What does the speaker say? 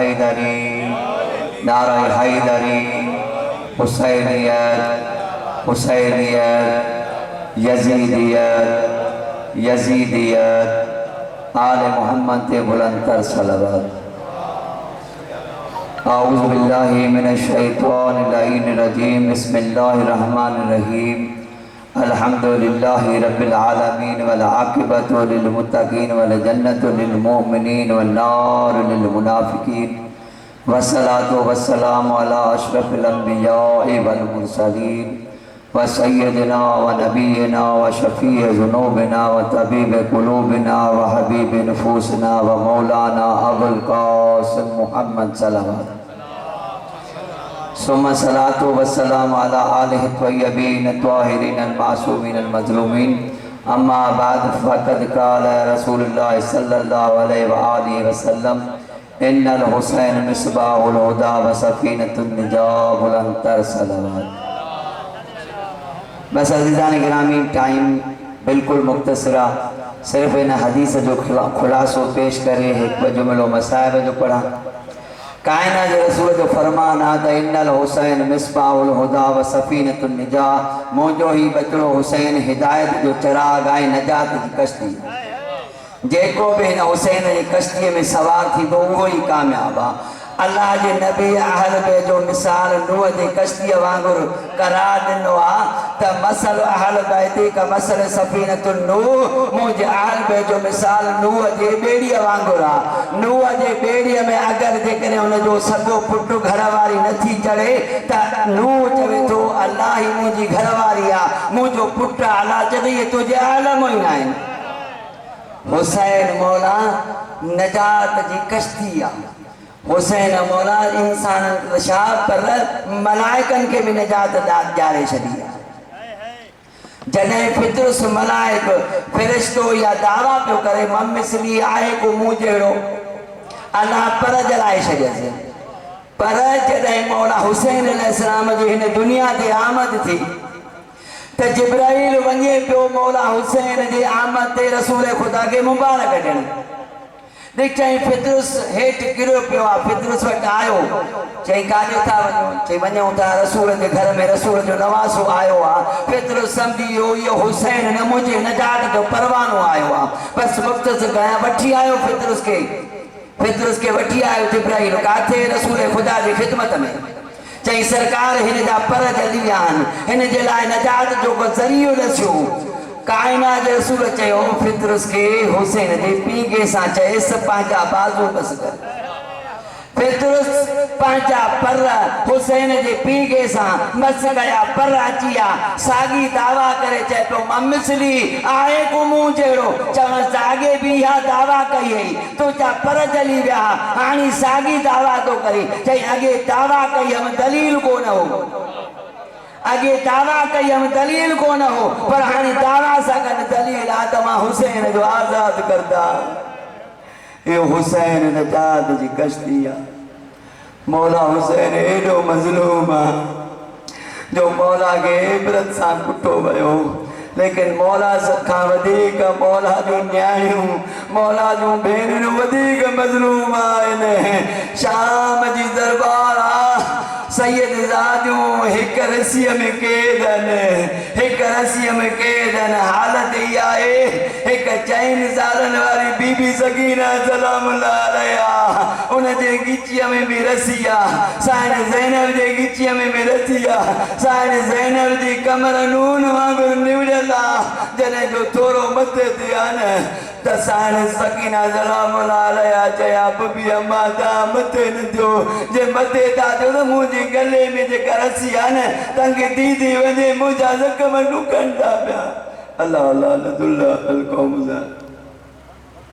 हैदरी, नारा हैदरी, हुसैनियत, हुसैनियत, यजीदियत, यजीदियत, आले मोहम्मद ते बुलंदतर सलावत। आऊज़ु बिल्लाहि मिनश शैतानिर रजीम, बिस्मिल्लाहिर रहमानिर रहीम, अल्हम्दुलिल्लाहि रब्बिल आलमीन वल आक़िबतु लिल मुत्तक़ीन वल जन्नतु लिल मुमिनीन वन नारु लिल मुनाफ़िकीन, वस्सलातु वस्सलामु अला अशरफिल अंबिया'i वल मुरसलीन व सय्यदिना व नबीना व शफ़ीअ ज़ुनूबिना व तबीब क़ुलूबिना व हबीब नुफूसिना व मौलाना अबुल क़ासिम मुहम्मद सल्लल्लाहु सुम्मा सलातु वस्सलामु अला आलिहि त्वय्यबीन त्वाहिरीन अल-मासूमीन अल-मज़लूमीन, अम्मा बाद फ़क़द क़ाल रसूलुल्लाह सल्लल्लाहु अलैहि व आलिहि वसल्लम, इन्नल हुसैन मिस्बाहुल हुदा व सफ़ीनतुन निजाह बुलंदतर सलावत। बस अज़ीज़ान गिरामी, टाइम बिल्कुल मुख्तसरा, सिर्फ इन हदीस जो खुलासो पेश करे, एक जुमलो मसाइब जो पढ़ा। कायना जो रसूल जो फरमान आ, इन्नल हुसैन मिस्बाहुल हुदा व सफ़ीनतुन निजाह, मुझो ही बचड़ो हुसैन हिदायत जो चिराग आहे, नजात की कश्ती। जेको भी इन हुसैन जी कश्ती में सवार थी तो वो ही कामयाब आ। अल्लाह जे नबी अहल बे जो मिसाल नूह जी कश्ती वांगुर करार दिनो आ त मसल अहल बैती का मसल सफ़ीनतुन नूह, मुझे अहल बे जो मिसाल नूह जे बेड़ी वांगुर आ। नूह जे बेड़ी में अगर जेकरे उन जो सगो पुट घरवारी नथी चढ़े त नूह चवे तो अल्लाह ही मुझी घरवारी आ, मुझो पुट अल्लाह चवे तुझे आलम ही नाइन। हुसैन मौला नजात जी कश्ती आ। हुसैन मौला इंसान शाह पर मलाइकन के भी नजात जारे छड़ी आ। जॾहिं फितुस मलाइक फ़रिश्तो या दावा पियो करे ममिसली आहे को मूं जहिड़ो, अल्लाह पर जलाए छॾियसि। पर जॾहिं मौला हुसैन अलैहिस्सलाम जी हिन दुनिया ते आमद थी त जिब्राइल वञे पियो मौला हुसैन जी आमद ते रसूल ख़ुदा के मुबारक ॾियण। देख चई फितुस हेठि किरियो पियो आहे, फितुस वटि आयो, चई काॾे था वञो? चई वञूं था रसूल जे घर में, रसूल जो नवासो आयो आहे। फितुस सम्झी वियो इहो हुसैन न मुंहिंजे नजात जो परवानो आयो आहे। बसि मुख़्तसर कयां वठी आयो फितुस के वठी आयो जिब्राइल। काथे? रसूल ख़ुदा जी ख़िदमत में। चई सरकार हिन जा पर जली विया आहिनि, हिन जे लाइ नजात जो को ज़रियो ॾसियो। कायना जे रसूल चयो फितुस के हुसैन जे पींगे सां चएसि पंहिंजा बाज़ू बस कर। फितुस पंहिंजा पर हुसैन जे पींगे सां बस कया, पर अची विया। साॻी दावा करे चए पियो ममिसली आहे को मूं जहिड़ो। चवणु साॻे बि इहा दावा कई हुई, तुंहिंजा पर जली विया, हाणे साॻी दावा थो करी। चई अॻे दावा कई हुअमि दलील कोन हो, अगे दावा कई हम दलील कोन हो, पर हाणे दावा सां गॾु दलील आ त मां हुसैन जो आज़ाद करदा। ये हुसैन नजात जी कश्ती आ। मौला हुसैन एडो मज़लूम आ जो मौला के इबरत सां कुटो वियो, लेकिन मौला खां वधीक मौला जो न्याणियूं, मौला जूं भेनरूं वधीक मज़लूम आहिनि। शाम जी दरबार आ, सैयद ज़ादियूं हिक रसीअ में कैदनि, हिक रसीअ में कैदनि। हालत इहा आहे, हिक 4 सालनि वारी बीबी सकीना सलामुल्लाह अलैहा, उन जे गिचीअ में बि रसी आहे। साईं ज़ैनब जे गिचीअ में बि रसी आहे। साईं ज़ैनब जी कमर नून वांगुरु निवड़ियल आहे। जॾहिं जो थोरो मथे ते आहे न त साईं सकीना सलामुल्लाह अलैहा चया बबी अम्मा तव्हां मथे न थियो, जे मथे था थियो त मुंहिंजे गले में जेका रसी आहे न तव्हांखे दीदी वञे, मुंहिंजा ज़ख़्म ॾुकनि था पिया। अल्लाह अल्लाह अल्लाह अल क़ौम